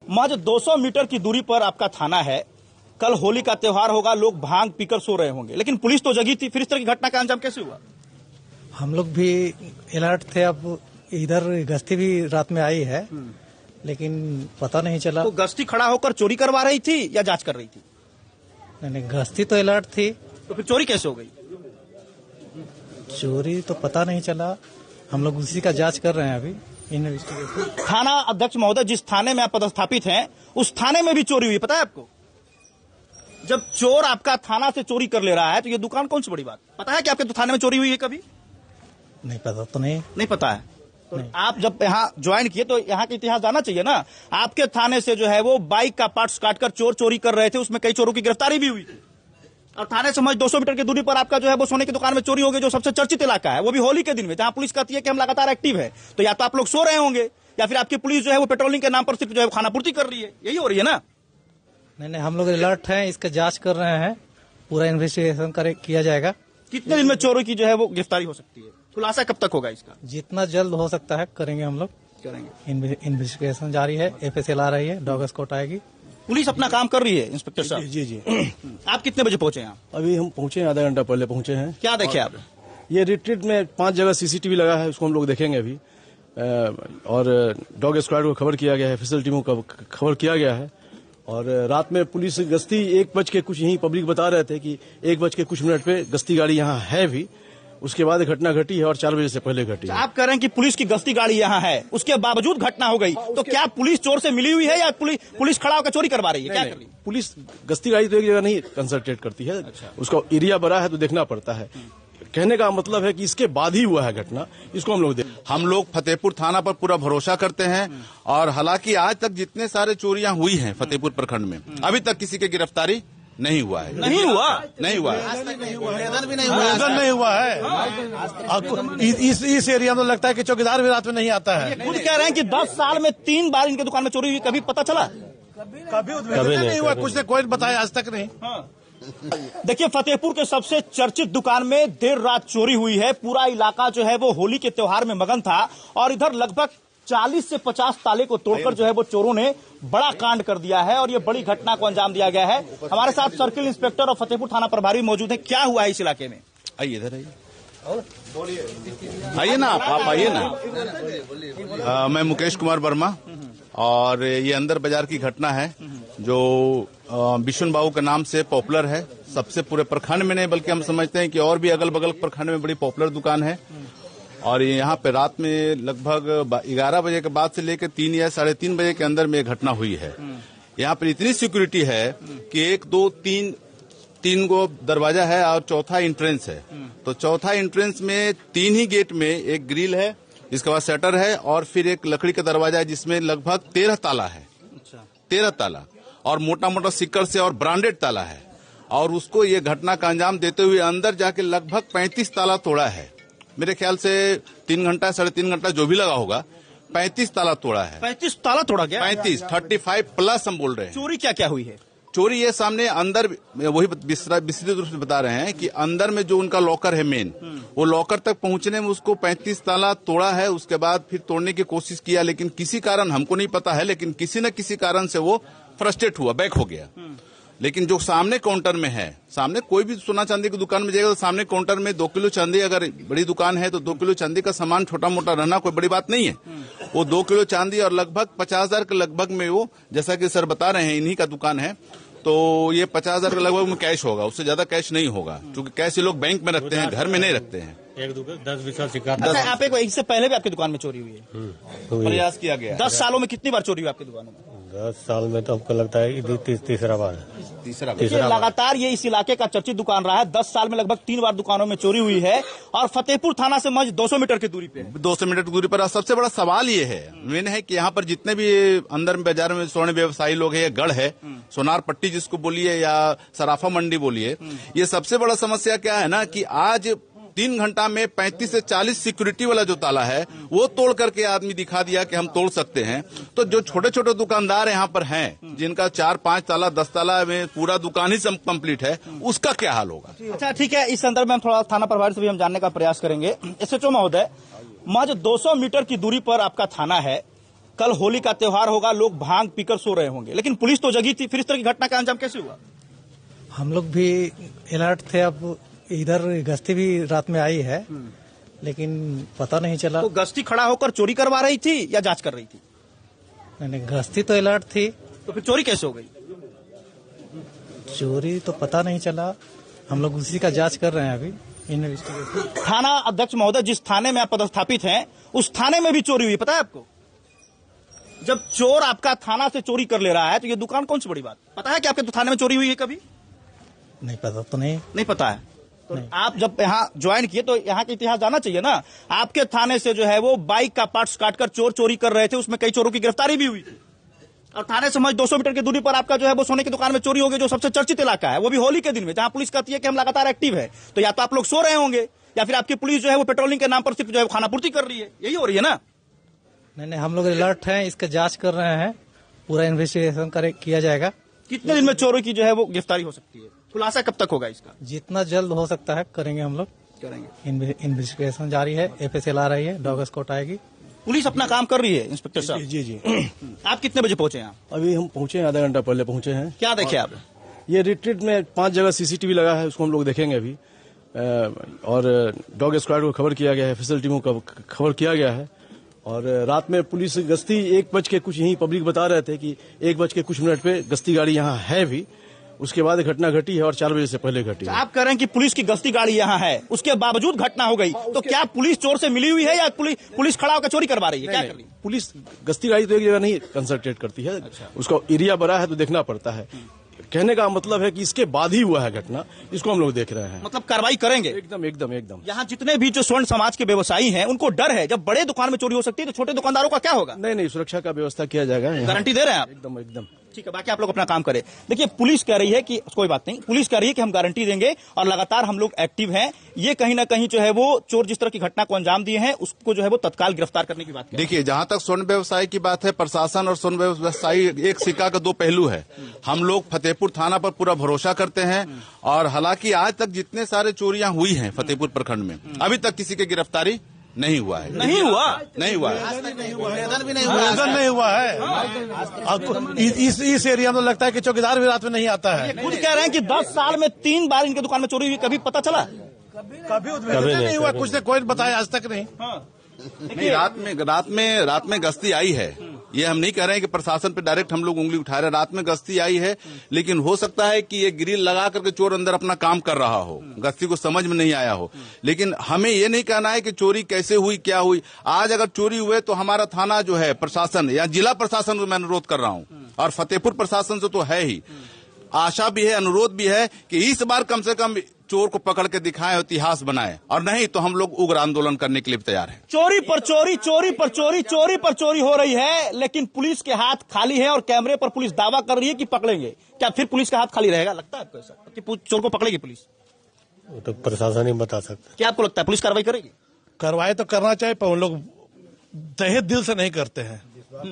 महज 200 मीटर की दूरी पर आपका थाना है। कल होली का त्योहार होगा, लोग भांग पीकर सो रहे होंगे, लेकिन पुलिस तो जगी थी। फिर इस तरह की घटना का अंजाम कैसे हुआ? हम लोग भी अलर्ट थे। अब इधर गश्ती भी रात में आई है, लेकिन पता नहीं चला। तो गश्ती खड़ा होकर चोरी करवा रही थी या जांच कर रही थी? नहीं, गश्ती तो अलर्ट थी। तो फिर चोरी कैसे हो गई? चोरी तो पता नहीं चला। हम लोग उसी का जांच कर रहे हैं अभी, इन्वेस्टिगेशन। थाना अध्यक्ष महोदय, जिस थाने में आप पदस्थापित हैं, उस थाने में भी चोरी हुई, पता है आपको? जब चोर आपका थाना से चोरी कर ले रहा है तो ये दुकान कौन सी बड़ी बात? पता है कि आपके थाने में चोरी हुई है कभी? नहीं पता तो नहीं पता है। तो आप जब यहाँ ज्वाइन किए तो यहाँ का इतिहास जाना चाहिए ना। आपके थाने से जो है वो बाइक का पार्ट्स काटकर चोर चोरी कर रहे थे, उसमें कई चोरों की गिरफ्तारी भी हुई थी। और थाने से 200 मीटर की दूरी पर आपका जो है वो सोने की दुकान में चोरी हो गई, जो सबसे चर्चित इलाका है, वो भी होली के दिन में, जहां पुलिस कहती है कि हम लगातार एक्टिव है। तो या तो आप लोग सो रहे होंगे या फिर आपकी पुलिस जो है वो पेट्रोलिंग के नाम पर सिर्फ जो है खानापूर्ति कर रही है। यही हो रही है ना? नहीं, हम लोग अलर्ट हैं, इसका जांच कर रहे हैं, पूरा इन्वेस्टिगेशन किया जाएगा। कितने दिन में चोरों की जो है वो गिरफ्तारी हो सकती है? खुलासा कब तक होगा इसका? जितना जल्द हो सकता है करेंगे, हम लोग करेंगे। इन्वेस्टिगेशन जारी है, FSL आ रही है, डॉग स्क्वाड आएगी। पुलिस अपना काम कर रही है। इंस्पेक्टर साहब जी आप कितने बजे पहुंचे यहाँ? अभी हम पहुंचे, आधा घंटा पहले पहुंचे हैं। क्या देखे आप? ये रिट्रीट में 5 जगह CCTV लगा है, उसको हम लोग देखेंगे अभी। और डॉग स्क्वाड को खबर किया गया है, FSL टीमों को खबर किया गया है। और रात में पुलिस गश्ती 1 बज के कुछ, यही पब्लिक बता रहे थे कि 1 बज के कुछ मिनट पे गश्ती गाड़ी यहाँ है भी। उसके बाद घटना घटी है और 4 बजे से पहले घटी है। आप कह रहे हैं कि पुलिस की गश्ती गाड़ी यहाँ है, उसके बावजूद घटना हो गई, तो क्या पुलिस चोर से मिली हुई है या पुलिस खड़ा होकर चोरी करवा रही है? क्या कर रही है? पुलिस गश्ती गाड़ी तो एक जगह नहीं कंसंट्रेट करती है। उसका एरिया बड़ा है तो देखना पड़ता है। कहने का मतलब है कि इसके बाद ही हुआ है घटना, इसको हम लोग फतेहपुर थाना पर पूरा भरोसा करते हैं। और हालांकि आज तक जितने सारे चोरियां हुई हैं फतेहपुर प्रखंड में, अभी तक किसी की गिरफ्तारी नहीं हुआ है। नहीं हुआ है। इस एरिया में लगता है कि चौकीदार भी रात में नहीं आता है। खुद कह रहे हैं कि 10 साल में 3 बार इनके दुकान में चोरी हुई, कभी पता चला? कभी नहीं हुआ, कुछ ने कोई बताया आज तक नहीं। देखिए, फतेहपुर के सबसे चर्चित दुकान में देर रात चोरी हुई है। पूरा इलाका जो है वो होली के त्योहार में मगन था और इधर लगभग 40 से 50 ताले को तोड़कर जो है वो चोरों ने बड़ा कांड कर दिया है और ये बड़ी घटना को अंजाम दिया गया है। हमारे साथ सर्किल इंस्पेक्टर और फतेहपुर थाना प्रभारी मौजूद है। क्या हुआ है इस इलाके में? आइए इधर आइए ना, आप आइए ना। मैं मुकेश कुमार वर्मा और ये अंदर बाजार की घटना है जो बिशुन बाबू के नाम से पॉपुलर है। सबसे पूरे प्रखंड में नहीं बल्कि हम समझते हैं कि और भी अगल बगल प्रखंड में बड़ी पॉपुलर दुकान है। और यहाँ पे रात में लगभग 11 बजे के बाद से लेकर 3 या 3:30 बजे के अंदर में घटना हुई है। यहाँ पर इतनी सिक्योरिटी है कि 1, 2, 3 गो दरवाजा है और चौथा एंट्रेंस है। तो चौथा एंट्रेंस में 3 ही गेट में एक ग्रिल है, इसके बाद शटर है और फिर एक लकड़ी का दरवाजा है जिसमें लगभग 13 ताला है। 13 ताला और मोटा मोटा सिक्कर से और ब्रांडेड ताला है। और उसको ये घटना का अंजाम देते हुए अंदर जाके लगभग 35 ताला तोड़ा है। मेरे ख्याल से 3 घंटा 3.5 घंटा जो भी लगा होगा, 35 ताला तोड़ा है। 35 ताला तोड़ा गया? 35 प्लस हम बोल रहे हैं। चोरी क्या क्या हुई है? चोरी ये सामने अंदर वही विस्तृत रूप से बता रहे हैं कि अंदर में जो उनका लॉकर है मेन, वो लॉकर तक पहुंचने में उसको 35 ताला तोड़ा है। उसके बाद फिर तोड़ने की कोशिश किया, लेकिन किसी कारण हमको नहीं पता है, लेकिन किसी न किसी कारण से वो फ्रस्ट्रेट हुआ, बैक हो गया। लेकिन जो सामने काउंटर में है, सामने कोई भी सोना चांदी की दुकान में जाएगा तो सामने काउंटर में 2 किलो चांदी, अगर बड़ी दुकान है तो 2 किलो चांदी का सामान छोटा मोटा रहना कोई बड़ी बात नहीं है। वो 2 किलो चांदी और लगभग 50,000 के लगभग में वो, जैसा कि सर बता रहे हैं इन्हीं का दुकान है, तो ये 50,000 के लगभग में कैश होगा, उससे ज्यादा कैश नहीं होगा, क्योंकि कैश ये लोग बैंक में रखते हैं, घर में नहीं रखते हैं। 10-20 साल आप इससे पहले भी आपकी दुकान में चोरी हुई है? प्रयास किया गया। 10 सालों में कितनी बार चोरी हुई आपकी दुकानों में? 10 साल में तो हमको लगता है कि तीसरा बार। लगातार ये इस इलाके का चर्चित दुकान रहा है। 10 साल में लगभग 3 बार दुकानों में चोरी हुई है और फतेहपुर थाना से महज 200 मीटर की दूरी पे। 200 मीटर की दूरी पर। सबसे बड़ा सवाल ये है, मेन है कि यहाँ पर जितने भी अंदर में बाजार में स्वर्ण व्यवसायी लोग हैं, गढ़ है, सोनार पट्टी जिसको बोलिए या सराफा मंडी बोलिए, ये सबसे बड़ा समस्या क्या है ना कि आज 3 घंटा में 35 से 40 सिक्योरिटी वाला जो ताला है वो तोड़ करके आदमी दिखा दिया कि हम तोड़ सकते हैं। तो जो छोटे छोटे दुकानदार यहाँ पर हैं, जिनका 4-5 ताला 10 ताला में पूरा दुकान ही कंप्लीट है, उसका क्या हाल होगा? अच्छा ठीक है, इस संदर्भ में हम थोड़ा थाना प्रभारी से भी हम जानने का प्रयास करेंगे। SHO महोदय, महज 200 मीटर की दूरी पर आपका थाना है। कल होली का त्योहार होगा, लोग भांग पीकर सो रहे होंगे, लेकिन पुलिस तो जगी थी, फिर इस तरह की घटना का अंजाम कैसे हुआ? हम लोग भी अलर्ट थे। अब इधर गश्ती भी रात में आई है, लेकिन पता नहीं चला। तो गश्ती खड़ा होकर चोरी करवा रही थी या जांच कर रही थी? नहीं, गश्ती तो अलर्ट थी। तो फिर चोरी कैसे हो गई? चोरी तो पता नहीं चला, हम लोग उसी का जांच कर रहे हैं अभी, इन्वेस्टिगेशन। थाना अध्यक्ष महोदय, जिस थाने में आप पदस्थापित हैं, उस थाने में भी चोरी हुई, पता है आपको? जब चोर आपका थाना से चोरी कर ले रहा है तो ये दुकान कौन सी बड़ी बात? पता है कि आपके थाने में चोरी हुई है कभी? नहीं पता तो नहीं पता है। तो आप जब यहाँ ज्वाइन किए तो यहाँ का इतिहास जाना चाहिए ना। आपके थाने से जो है वो बाइक का पार्ट्स काटकर चोर चोरी कर रहे थे, उसमें कई चोरों की गिरफ्तारी भी हुई थी। और थाने से 200 मीटर की दूरी पर आपका जो है वो सोने की दुकान में चोरी हो गई, जो सबसे चर्चित इलाका है, वो भी होली के दिन में, जहां पुलिस कहती है कि हम लगातार एक्टिव है। तो या तो आप लोग सो रहे होंगे या फिर आपकी पुलिस जो है वो पेट्रोलिंग के नाम पर सिर्फ जो है खानापूर्ति कर रही है, यही हो रही है ना? नहीं, हम लोग अलर्ट हैं, इसका जांच कर रहे हैं, पूरा इन्वेस्टिगेशन किया जाएगा। कितने दिन में चोरों की जो है वो गिरफ्तारी हो सकती है? खुलासा कब तक होगा इसका? जितना जल्द हो सकता है करेंगे, हम लोग करेंगे। इन्वेस्टिगेशन जारी है, FSL आ रही है, डॉग स्क्वाड आएगी। पुलिस अपना काम कर रही है। इंस्पेक्टर साहब जी जी आप कितने बजे पहुंचे यहाँ? अभी हम पहुंचे हैं, आधा घंटा पहले पहुंचे हैं। क्या देखे आप? ये रिट्रीट में 5 जगह CCTV लगा है, उसको हम लोग देखेंगे अभी। और डॉग स्क्वाड को खबर किया गया है, FSL टीमों को खबर किया गया है। और रात में पुलिस गश्ती 1 बज के कुछ, यही पब्लिक बता रहे थे कि 1 बज के कुछ मिनट पे गश्ती गाड़ी यहाँ है भी। उसके बाद घटना घटी है और 4 बजे से पहले घटी है। आप कह रहे हैं कि पुलिस की गश्ती गाड़ी यहाँ है, उसके बावजूद घटना हो गई, तो क्या पुलिस चोर से मिली हुई है या पुलिस खड़ा होकर चोरी करवा रही है? क्या कर रही है? पुलिस गश्ती गाड़ी तो एक जगह नहीं कंसंट्रेट करती है। उसका एरिया बड़ा है तो देखना पड़ता है। कहने का मतलब है कि इसके बाद ही हुआ है घटना, इसको हम लोग देख रहे हैं। मतलब कार्रवाई करेंगे? एकदम एकदम एकदम। यहाँ जितने भी जो स्वर्ण समाज के व्यवसायी हैं, उनको डर है, जब बड़े दुकान में चोरी हो सकती है तो छोटे दुकानदारों का क्या होगा? नहीं, सुरक्षा का व्यवस्था किया जाएगा। गारंटी दे रहे हैं आप? एकदम एकदम। ठीक है, बाकी आप लोग अपना काम करें। देखिए, पुलिस कह रही है कि कोई बात नहीं, पुलिस कह रही है कि हम गारंटी देंगे और लगातार हम लोग एक्टिव हैं। ये कहीं ना कहीं जो है वो चोर जिस तरह की घटना को अंजाम दिए हैं, उसको जो है वो तत्काल गिरफ्तार करने की बात है। देखिए, जहां तक स्वर्ण व्यवसाय की बात है, प्रशासन और स्वर्ण व्यवसायी एक सिक्का का 2 पहलू है। हम लोग फतेहपुर थाना पर पूरा भरोसा करते हैं और हालांकि आज तक जितने सारे चोरियां हुई हैं फतेहपुर प्रखंड में, अभी तक किसी की गिरफ्तारी नहीं हुआ है। नहीं हुआ निवेदन नहीं हुआ है। इस एरिया में लगता है कि चौकीदार भी रात में नहीं आता है। खुद कह रहे हैं कि 10 साल में 3 बार इनके दुकान में चोरी हुई, कभी पता चला? कभी उद्घाटन नहीं हुआ, कुछ ने कोई बताया आज तक नहीं। नहीं, रात में गश्ती आई है। ये हम नहीं कह रहे हैं कि प्रशासन पे डायरेक्ट हम लोग उंगली उठा रहे हैं। रात में गश्ती आई है, लेकिन हो सकता है कि ये ग्रिल लगा करके चोर अंदर अपना काम कर रहा हो, गश्ती को समझ में नहीं आया हो। लेकिन हमें ये नहीं कहना है कि चोरी कैसे हुई, क्या हुई। आज अगर चोरी हुए तो हमारा थाना जो है, प्रशासन या जिला प्रशासन को मैं अनुरोध कर रहा हूँ, और फतेहपुर प्रशासन से तो है ही, आशा भी है, अनुरोध भी है कि इस बार कम से कम चोर को पकड़ के दिखाएं, इतिहास बनाएं, और नहीं तो हम लोग उग्र आंदोलन करने के लिए तैयार हैं। चोरी पर चोरी, चोरी पर चोरी, चोरी पर चोरी हो रही है, लेकिन पुलिस के हाथ खाली है और कैमरे पर पुलिस दावा कर रही है कि पकड़ेंगे। क्या फिर पुलिस का हाथ खाली रहेगा? लगता है आपको ऐसा कि चोर को पकड़ेगी पुलिस? तो प्रशासन ही बता सकता है। क्या आपको लगता है पुलिस कार्रवाई करेगी? कार्रवाई तो करना चाहिए, पर उन लोग तहे दिल से नहीं करते हैं,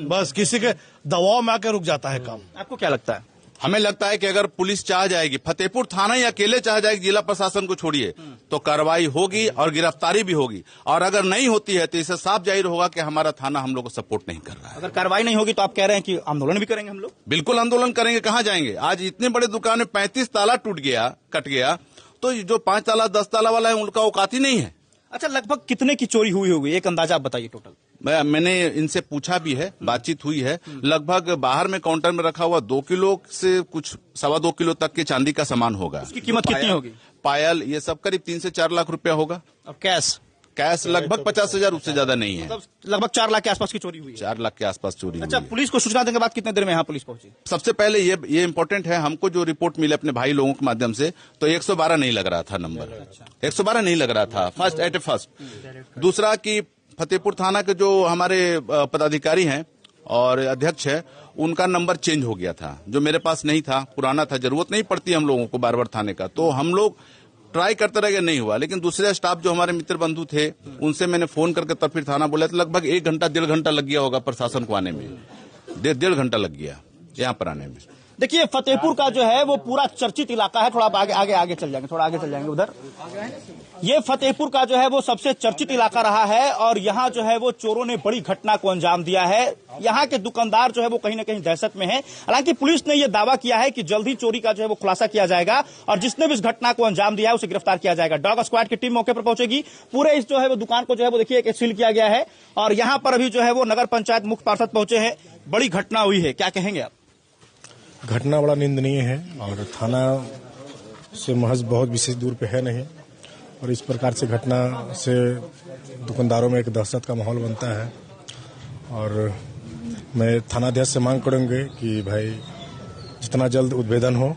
बस किसी के दबाव में आकर रुक जाता है काम। आपको क्या लगता है? हमें लगता है कि अगर पुलिस चाह जाएगी, फतेहपुर थाना ही अकेले चाह जाएगी, जिला प्रशासन को छोड़िए, तो कार्रवाई होगी और गिरफ्तारी भी होगी। और अगर नहीं होती है तो इससे साफ जाहिर होगा कि हमारा थाना हम लोग को सपोर्ट नहीं कर रहा है। अगर कार्रवाई नहीं होगी तो आप कह रहे हैं कि आंदोलन भी करेंगे हम लोग? बिल्कुल आंदोलन करेंगे। कहाँ जाएंगे? आज इतने बड़े दुकान में 35 ताला टूट गया, कट गया, तो जो 5 ताला 10 ताला वाला है उनका औकात ही नहीं है। अच्छा, लगभग कितने की चोरी हुई होगी, एक अंदाजा आप बताइए टोटल? मैंने इनसे पूछा भी है, बातचीत हुई है। लगभग बाहर में काउंटर में रखा हुआ 2 किलो से कुछ 2.25 किलो तक के चांदी का सामान होगा। उसकी कीमत कितनी होगी? पायल, ये सब करीब 3 से 4 लाख रुपया होगा। और कैश लगभग 50,000, उससे ज्यादा नहीं है। मतलब लगभग 4 लाख के आसपास की चोरी हुई है। 4 लाख के आसपास चोरी अच्छा, हुई है। पुलिस को सूचना देने के बाद कितने देर में यहाँ पुलिस पहुंची? सबसे पहले ये इम्पोर्टेंट है, हमको जो रिपोर्ट मिले अपने भाई लोगों के माध्यम से, तो 112 नहीं लग रहा था नंबर। 112 नहीं लग रहा था फर्स्ट। दूसरा कि फतेहपुर थाना के जो हमारे पदाधिकारी हैं और अध्यक्ष है, उनका नंबर चेंज हो गया था, जो मेरे पास नहीं था, पुराना था। जरूरत नहीं पड़ती हम लोगों को बार बार थाने का, तो हम लोग ट्राई करते रह गए, नहीं हुआ। लेकिन दूसरे स्टाफ जो हमारे मित्र बंधु थे, उनसे मैंने फोन करके तब फिर थाना बोला, तो लगभग 1 घंटा 1.5 घंटा लग गया होगा प्रशासन को आने में। 1.5 घंटा लग गया यहाँ पर आने में। देखिए फतेहपुर का जो है वो पूरा चर्चित इलाका है। थोड़ा आप आगे चल जाएंगे, थोड़ा आगे चल जाएंगे उधर। ये फतेहपुर का जो है वो सबसे चर्चित इलाका रहा है और यहाँ जो है वो चोरों ने बड़ी घटना को अंजाम दिया है। यहाँ के दुकानदार जो है वो कहीं ना कहीं दहशत में है। हालांकि पुलिस ने यह दावा किया है कि जल्द ही चोरी का जो है वो खुलासा किया जाएगा और जिसने भी इस घटना को अंजाम दिया है उसे गिरफ्तार किया जाएगा। डॉग स्क्वाड की टीम मौके पर पहुंचेगी। पूरे इस जो है वो दुकान को जो है वो देखिए एक सील किया गया है और यहाँ पर अभी जो है वो नगर पंचायत मुख्य पार्षद पहुंचे हैं। बड़ी घटना हुई है, क्या कहेंगे आप? घटना बड़ा निंदनीय है और थाना से महज बहुत विशेष दूर पे है नहीं और इस प्रकार से घटना से दुकानदारों में एक दहशत का माहौल बनता है और मैं थानाध्यक्ष से मांग करूंगी कि भाई जितना जल्द उद्भेदन हो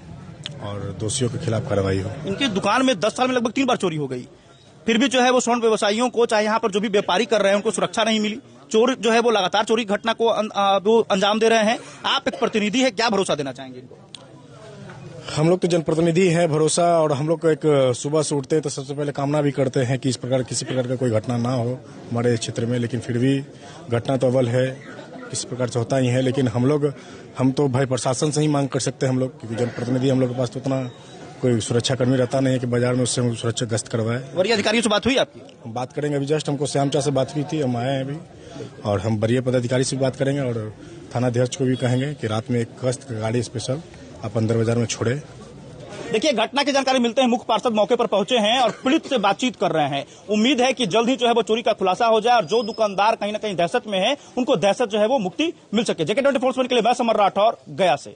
और दोषियों के खिलाफ कार्रवाई हो। इनकी दुकान में 10 साल में लगभग 3 बार चोरी हो गई, फिर भी जो है वो स्वर्ण व्यवसायियों को, चाहे यहाँ पर जो भी व्यापारी कर रहे हैं उनको सुरक्षा नहीं मिली। चोर जो है वो लगातार चोरी घटना को अंजाम दे रहे हैं। आप एक प्रतिनिधि है, क्या भरोसा देना चाहेंगे इनको? हम लोग तो जनप्रतिनिधि हैं, भरोसा, और हम लोग को एक सुबह से उठते हैं तो सबसे पहले कामना भी करते हैं कि इस प्रकार किसी प्रकार का कोई घटना ना हो हमारे क्षेत्र में, लेकिन फिर भी घटना तो अव्वल है, किसी प्रकार से होता ही है। लेकिन हम तो भाई प्रशासन से ही मांग कर सकते हैं हम लोग, क्योंकि जनप्रतिनिधि हम लोग के पास तो उतना कोई सुरक्षा कर्मी रहता नहीं है कि बाजार में उससे हम सुरक्षा गश्त करवाए। वरीय अधिकारियों से बात हुई आपकी? हम बात करेंगे, अभी जस्ट हमको श्यामचा से बात हुई थी, हम आए हैं अभी, और हम वरीय पदाधिकारी से भी बात करेंगे और थानाध्यक्ष को भी कहेंगे कि रात में एक गश्त गाड़ी स्पेशल आप अंदर बाजार में छोड़े। देखिए घटना की जानकारी मिलते हैं मुख्य पार्षद मौके पर पहुंचे हैं और पीड़ित से बातचीत कर रहे हैं। उम्मीद है कि जल्द ही जो है वो चोरी का खुलासा हो जाए और जो दुकानदार कहीं ना कहीं दहशत में है उनको दहशत जो है वो मुक्ति मिल सके। JK24 के लिए मैं समर राठौर, गया से।